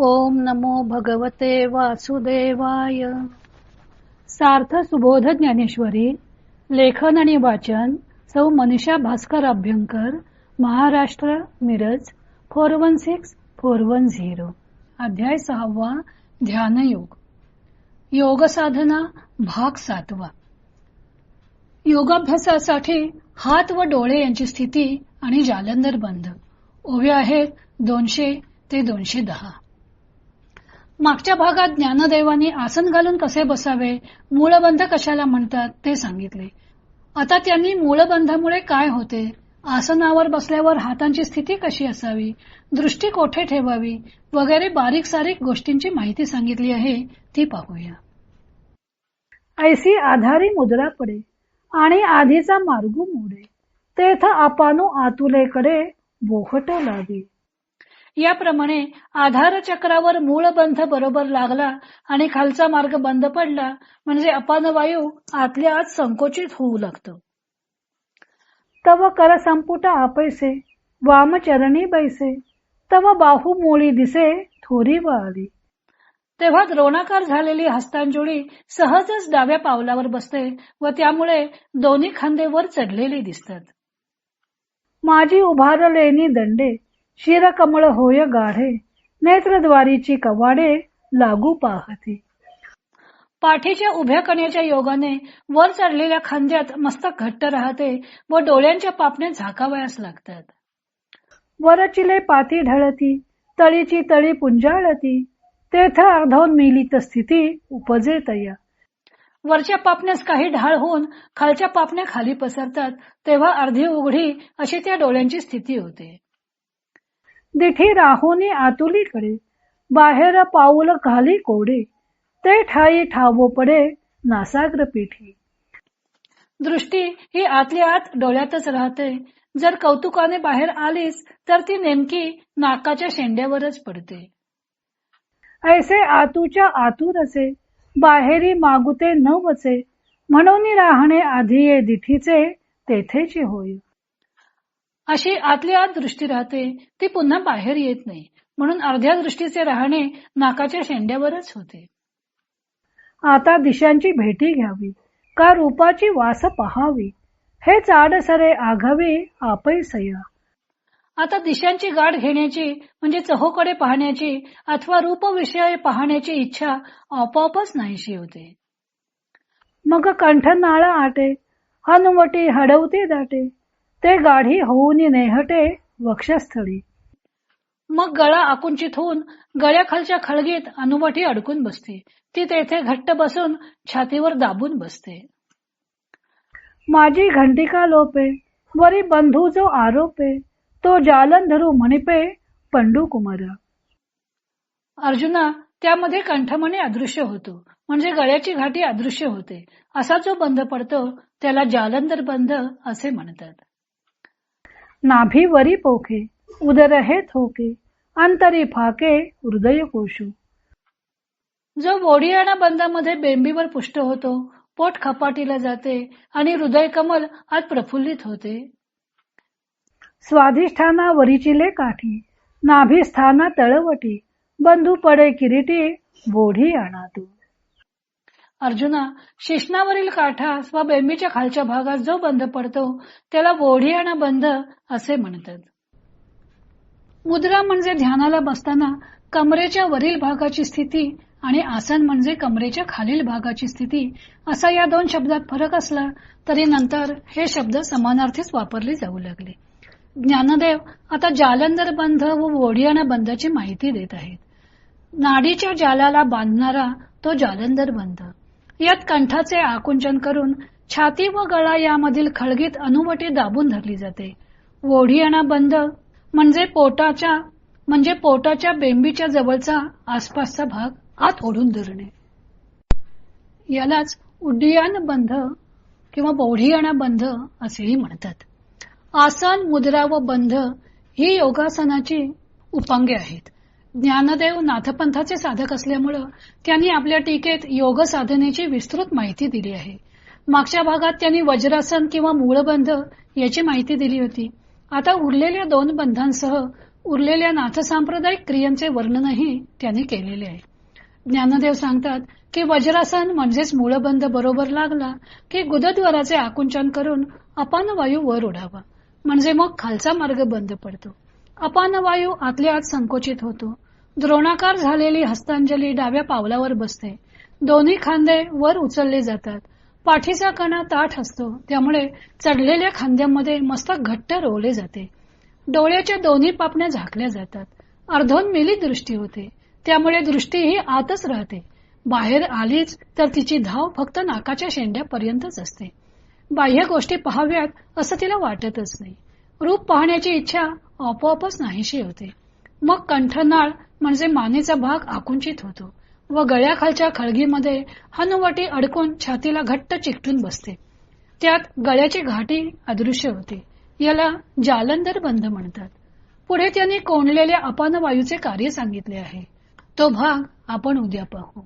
ओम नमो भगवते वासुदेवाय. सार्थ सुबोध ज्ञानेश्वरी. लेखन आणि वाचन सौ मनीषा भास्कर अभ्यंकर, महाराष्ट्र, मिरज 416410. अध्याय 6. ध्यानयोग. योग साधना भाग 7. योगाभ्यासासाठी हात व डोळे यांची स्थिती आणि जालंधर बंध. ओव्या आहेत 200 ते 210. मागच्या भागात ज्ञानदेवांनी आसन घालून कसे बसावे, मूळबंध कशाला म्हणतात ते सांगितले. आता त्यांनी मूळबंधामुळे काय होते, आसनावर बसल्यावर हातांची स्थिती कशी असावी, दृष्टी कोठे ठेवावी वगैरे बारीक सारीक गोष्टींची माहिती सांगितली आहे, ती पाहूया. ऐसी आधारी मुद्रा पडे आणि आधीचा मार्ग मोडे, तेथ आपानो आतुलेकडे बोहट लागे. याप्रमाणे आधार चक्रावर मूळबंध बरोबर लागला आणि खालचा मार्ग बंद पडला म्हणजे अपानवायू आतल्या आत संकोचित होऊ लागतो. तव कर संपुट आपैसे वामचरणी बैसे, तव बाहू मोळी दिसे थोरी वाळी. तेव्हा द्रोणाकार झालेली हस्तांजोळी सहजच डाव्या पावलावर बसते व त्यामुळे दोन्ही खांदे वर चढलेली दिसतात. माझी उभारलेनी दंडे, शिरकमळ होय गाढे, नेत्रद्वारीची कवाडे लागू पाहती. पाठीच्या उभ्या कण्याच्या योगाने वर चढलेल्या खांद्यात मस्तक घट्ट राहते व डोळ्यांच्या पापण्या झाकावयास लागतात. वरचिले पाती ढळती, तळीची तळी पुंजाळती, तेथ अर्धोन मिलित स्थिती उपजे तया. वरच्या पापण्यास काही ढाळ होऊन खालच्या पापण्या खाली पसरतात, तेव्हा अर्धी उघडी अशी त्या डोळ्यांची स्थिती होते. दिठी राहुनी आतुलीकडे, बाहेर पाऊल घाली कोडे, ते ठाई ठावो पडे नासाग्र पीठी. दृष्टी ही आतल्या आत डोळ्यातच राहते. जर कौतुकाने बाहेर आलीच तर ती नेमकी नाकाच्या शेंड्यावरच पडते. ऐसे आतूच्या आतुरचे, बाहेरी मागुते न वचे, म्हणून राहणे आधी दिठीचे तेथेची होय. अशी आतली आत दृष्टी राहते, ती पुन्हा बाहेर येत नाही, म्हणून अर्ध्या दृष्टीचे राहणे नाकाच्या शेंड्यावरच होते. आता दिशांची भेटी घ्यावी, का रूपाची वास पहावी, हे चाडसरे आघावी आपैसया. आता दिशांची गाठ घेण्याची म्हणजे चहूकडे पाहण्याची अथवा रूपविषय पाहण्याची इच्छा आपोआपच नाहीशी होते. मग कंठनाळा आटे, हनुवटी हडवते दाटे, ते गाढी होऊन नेहटे वक्षस्थळी. मग गळा आकुंचित होऊन गळ्याखालच्या खळगीत अनुवटी अडकून बसते, ती तेथे घट्ट बसून छातीवर दाबून बसते. माझी घंटिका लोपे, वरी बंधू जो आरोपे, तो जालंधरू म्हणिपे पंडू कुमारा. अर्जुना, त्यामध्ये कंठमणी अदृश्य होतो, म्हणजे गळ्याची घाटी अदृश्य होते. असा जो बंध पडतो त्याला जालंधर बंध असे म्हणतात. नाभी वरी पोखे, उदर हे थोके, अंतरी फाके हृदय कोशू. जो बोडियाणा बंधामध्ये बेंबीवर पुष्ट होतो, पोट खपाटीला जाते आणि हृदय कमल आत प्रफुल्लित होते. स्वाधिष्ठाना वरीचिले काठी, नाभी स्थाना तळवटी, बंधू पडे किरीटी बोढी आणा तू. अर्जुना, शिश्नावरील काठा व बेंबीच्या खालच्या भागात जो बंध पडतो त्याला बोढियाणा बंध असे म्हणतात. मुद्रा म्हणजे ध्यानाला बसताना कमरेच्या वरील भागाची स्थिती आणि आसन म्हणजे कमरेच्या खालील भागाची स्थिती, असा या दोन शब्दात फरक असला तरी नंतर हे शब्द समानार्थीच वापरले जाऊ लागले. ज्ञानदेव आता जालंधर बंध व बोढियाणा बंधाची माहिती देत आहेत. नाडीच्या जालाला बांधणारा तो जालंधर बंध. यात कंठाचे आकुंचन करून छाती व गळा यामधील खळगीत अनुवटी दाबून धरली जाते. बोढियाणा बंध म्हणजे पोटाच्या बेंबीच्या जवळचा आसपासचा भाग आत ओढून धरणे. यालाच उड्डियान बंध किंवा बोढियाणा बंध असेही म्हणतात. आसन, मुद्रा व बंध ही योगासनाची उपांगे आहेत. ज्ञानदेव नाथपंथाचे साधक असल्यामुळे त्यांनी आपल्या टीकेत योग साधनेची विस्तृत माहिती दिली आहे. मागच्या भागात त्यांनी वज्रासन किंवा मूळबंध याची माहिती दिली होती. आता उरलेल्या दोन बंधांसह उरलेल्या नाथसांप्रदायिक क्रियांचे वर्णनही त्यांनी केलेले आहे. ज्ञानदेव सांगतात की वज्रासन म्हणजेच मूळबंध बरोबर लागला की गुदद्वाराचे आकुंचन करून अपान वायू वर उडावा, म्हणजे मग खालचा मार्ग बंद पडतो. अपान वायू आतल्या आत संकोचित होतो. द्रोणाकार झालेली हस्तांजली डाव्या पावलावर बसते. दोन्ही खांदे वर उचलले जातात. पाठीचा कणा ताठ असतो, त्यामुळे चढलेल्या खांद्यामध्ये मस्तक घट्ट रोवले जाते. डोळ्याच्या दोन्ही पापण्या झाकल्या जातात. अर्धोन्मीलित दृष्टी होते, त्यामुळे दृष्टी ही आतच राहते. बाहेर आलीच तर तिची धाव फक्त नाकाच्या शेंड्यापर्यंतच असते. बाह्य गोष्टी पाहाव्यात असं तिला वाटतच नाही. रूप पाहण्याची इच्छा आपोआपच नाहीशी होते. मग कंठनाळ म्हणजे मानेचा भाग आकुंचित होतो व गळ्याखालच्या खळगीमध्ये हनुवटी अडकून छातीला घट्ट चिकटून बसते. त्यात गळ्याची घाटी अदृश्य होते. याला जालंधर बंध म्हणतात. पुढे त्यांनी कोंडलेल्या अपान वायूचे कार्य सांगितले आहे. तो भाग आपण उद्या पाहू.